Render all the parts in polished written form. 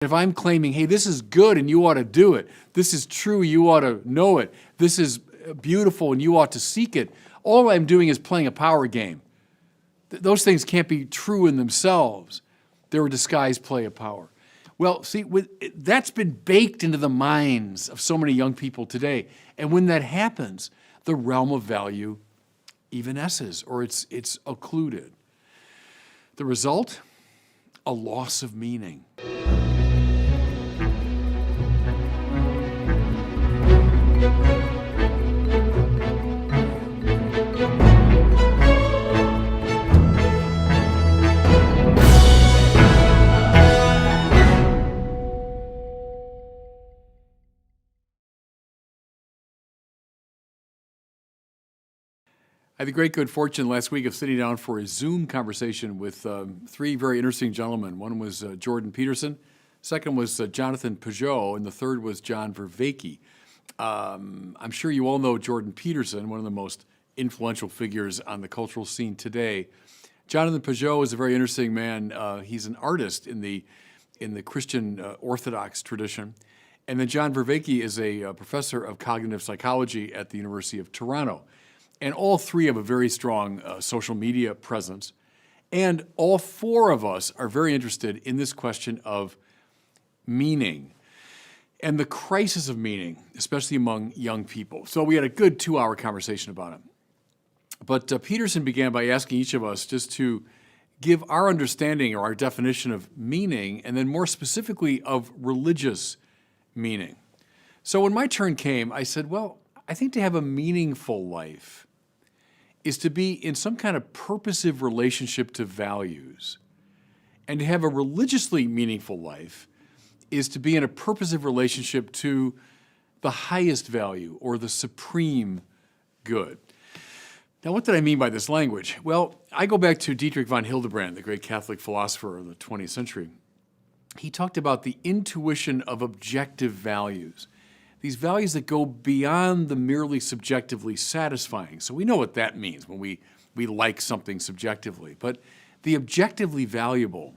If I'm claiming, hey, this is good and you ought to do it, this is true, you ought to know it, this is beautiful and you ought to seek it, all I'm doing is playing a power game. Those things can't be true in themselves. They're a disguised play of power. Well, see, that's been baked into the minds of so many young people today. And when that happens, the realm of value evanesces, or it's occluded. The result? A loss of meaning. I had the great good fortune last week of sitting down for a Zoom conversation with three very interesting gentlemen. One was Jordan Peterson, second was Jonathan Pageau, and the third was John Vervaeke. I'm sure you all know Jordan Peterson, one of the most influential figures on the cultural scene today. Jonathan Pageau is a very interesting man. He's an artist in the Christian Orthodox tradition. And then John Vervaeke is a professor of cognitive psychology at the University of Toronto. And all three have a very strong social media presence. And all four of us are very interested in this question of meaning and the crisis of meaning, especially among young people. So we had a good 2-hour conversation about it. But Peterson began by asking each of us just to give our understanding or our definition of meaning, and then more specifically of religious meaning. So when my turn came, I said, well, I think to have a meaningful life is to be in some kind of purposive relationship to values. And to have a religiously meaningful life is to be in a purposive relationship to the highest value or the supreme good. Now, what did I mean by this language? Well, I go back to Dietrich von Hildebrand, the great Catholic philosopher of the 20th century. He talked about the intuition of objective values. These values that go beyond the merely subjectively satisfying. So we know what that means when we like something subjectively. But the objectively valuable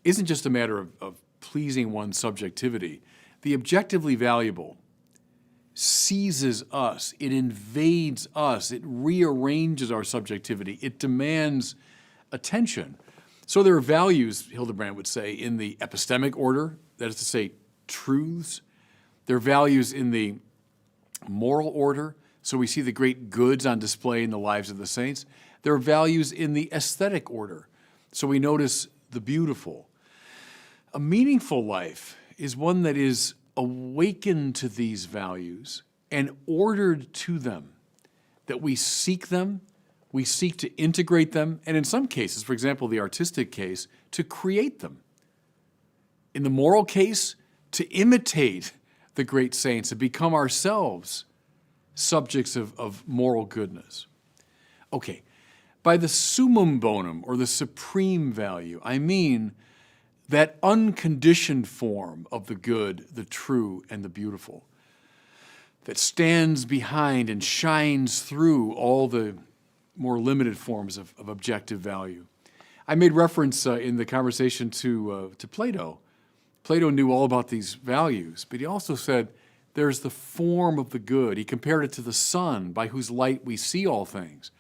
isn't just a matter of pleasing one's subjectivity. The objectively valuable seizes us. It invades us. It rearranges our subjectivity. It demands attention. So there are values, Hildebrand would say, in the epistemic order, that is to say, truths. There are values in the moral order, so we see the great goods on display in the lives of the saints. There are values in the aesthetic order, so we notice the beautiful. A meaningful life is one that is awakened to these values and ordered to them, that we seek them, we seek to integrate them, and in some cases, for example, the artistic case, to create them. In the moral case, to imitate the great saints and become ourselves subjects of moral goodness. Okay, by the summum bonum, or the supreme value, I mean that unconditioned form of the good, the true, and the beautiful that stands behind and shines through all the more limited forms of objective value. I made reference in the conversation to Plato. Plato knew all about these values, but he also said there's the form of the good. He compared it to the sun by whose light we see all things.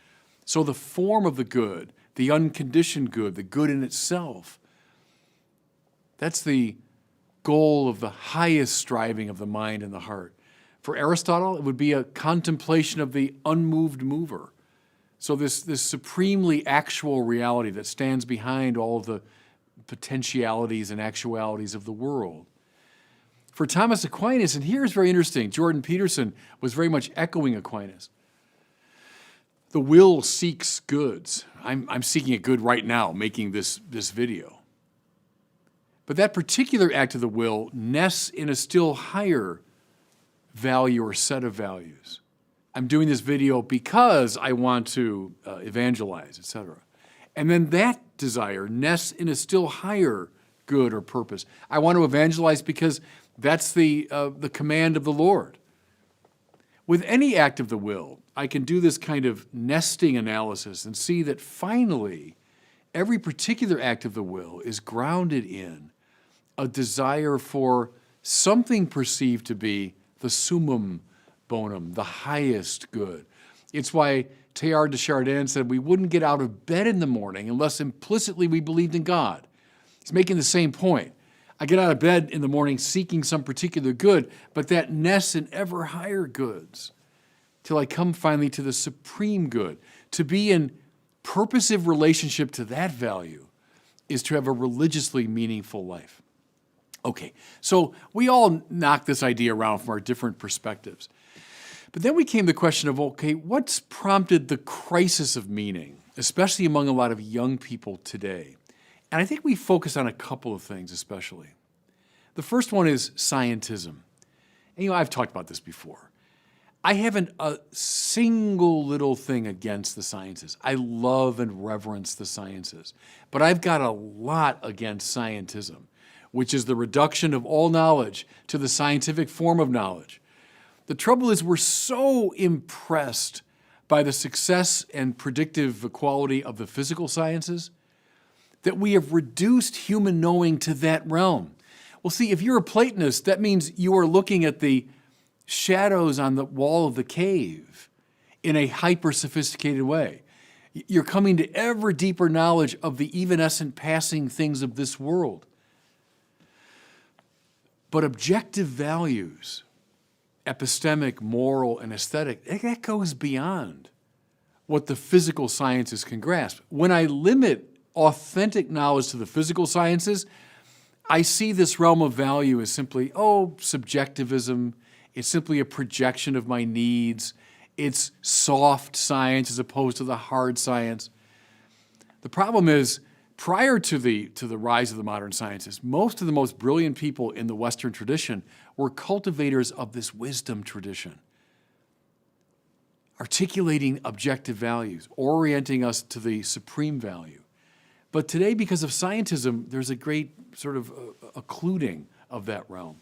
So the form of the good, the unconditioned good, the good in itself, that's the goal of the highest striving of the mind and the heart. For Aristotle, it would be a contemplation of the unmoved mover. So this supremely actual reality that stands behind all of the potentialities and actualities of the world. For Thomas Aquinas, and here's very interesting, Jordan Peterson was very much echoing Aquinas. The will seeks goods. I'm seeking a good right now, making this video. But that particular act of the will nests in a still higher value or set of values. I'm doing this video because I want to evangelize, etc. And then that desire nests in a still higher good or purpose. I want to evangelize because that's the command of the Lord. With any act of the will, I can do this kind of nesting analysis and see that finally, every particular act of the will is grounded in a desire for something perceived to be the summum bonum, the highest good. It's why Teilhard de Chardin said we wouldn't get out of bed in the morning unless implicitly we believed in God. He's making the same point. I get out of bed in the morning seeking some particular good, but that nests in ever higher goods till I come finally to the supreme good. To be in purposive relationship to that value is to have a religiously meaningful life. Okay, so we all knock this idea around from our different perspectives. But then we came to the question of, okay, what's prompted the crisis of meaning, especially among a lot of young people today? And I think we focus on a couple of things especially. The first one is scientism. And I've talked about this before. I haven't a single little thing against the sciences. I love and reverence the sciences. But I've got a lot against scientism, which is the reduction of all knowledge to the scientific form of knowledge. The trouble is we're so impressed by the success and predictive quality of the physical sciences that we have reduced human knowing to that realm. Well, see, if you're a Platonist, that means you are looking at the shadows on the wall of the cave in a hyper-sophisticated way. You're coming to ever deeper knowledge of the evanescent passing things of this world. But objective values, epistemic, moral, and aesthetic, that goes beyond what the physical sciences can grasp. When I limit authentic knowledge to the physical sciences, I see this realm of value as simply, subjectivism. It's simply a projection of my needs. It's soft science as opposed to the hard science. The problem is, prior to the rise of the modern sciences, most of the most brilliant people in the Western tradition were cultivators of this wisdom tradition, articulating objective values, orienting us to the supreme value. But today, because of scientism, there's a great sort of occluding of that realm.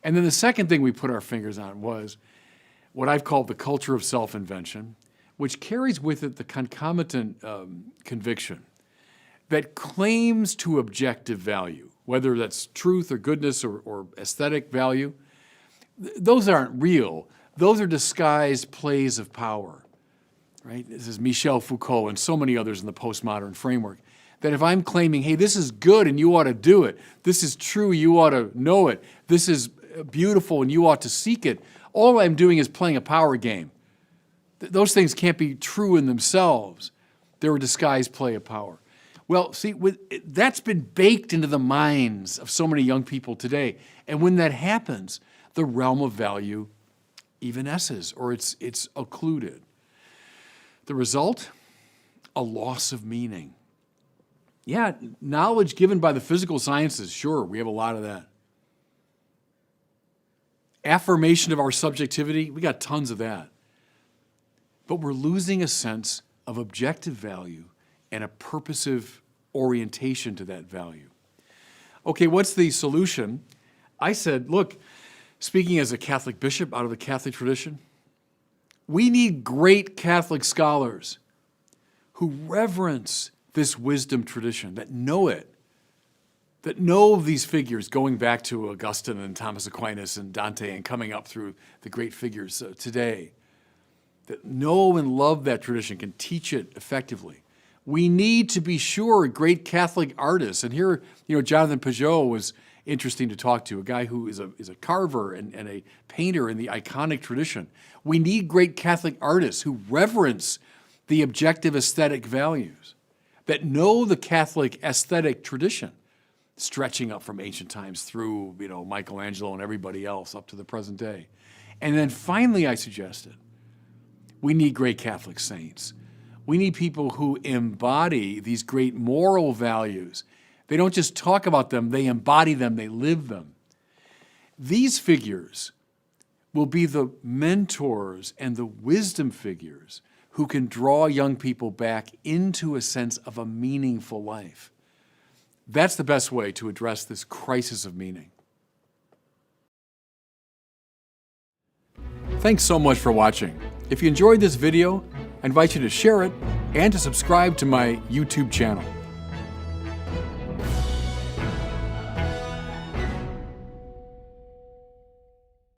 And then the second thing we put our fingers on was what I've called the culture of self-invention, which carries with it the concomitant conviction that claims to objective value, whether that's truth or goodness or aesthetic value, those aren't real. Those are disguised plays of power, right? This is Michel Foucault and so many others in the postmodern framework. That if I'm claiming, hey, this is good and you ought to do it, this is true, you ought to know it, this is beautiful and you ought to seek it, all I'm doing is playing a power game. Those things can't be true in themselves. They're a disguised play of power. Well, see, that's been baked into the minds of so many young people today. And when that happens, the realm of value evanesces, or it's occluded. The result? A loss of meaning. Yeah, knowledge given by the physical sciences, sure, we have a lot of that. Affirmation of our subjectivity, we got tons of that. But we're losing a sense of objective value and a purposive orientation to that value. Okay, what's the solution? I said, look, speaking as a Catholic bishop out of the Catholic tradition, we need great Catholic scholars who reverence this wisdom tradition, that know it, that know these figures going back to Augustine and Thomas Aquinas and Dante and coming up through the great figures today, that know and love that tradition, can teach it effectively. We need to be sure great Catholic artists, and here, Jonathan Pageau was interesting to talk to, a guy who is a carver and a painter in the iconic tradition. We need great Catholic artists who reverence the objective aesthetic values, that know the Catholic aesthetic tradition, stretching up from ancient times through, Michelangelo and everybody else up to the present day. And then finally, I suggested, we need great Catholic saints. We need people who embody these great moral values. They don't just talk about them, they embody them, they live them. These figures will be the mentors and the wisdom figures who can draw young people back into a sense of a meaningful life. That's the best way to address this crisis of meaning. Thanks so much for watching. If you enjoyed this video, I invite you to share it and to subscribe to my YouTube channel.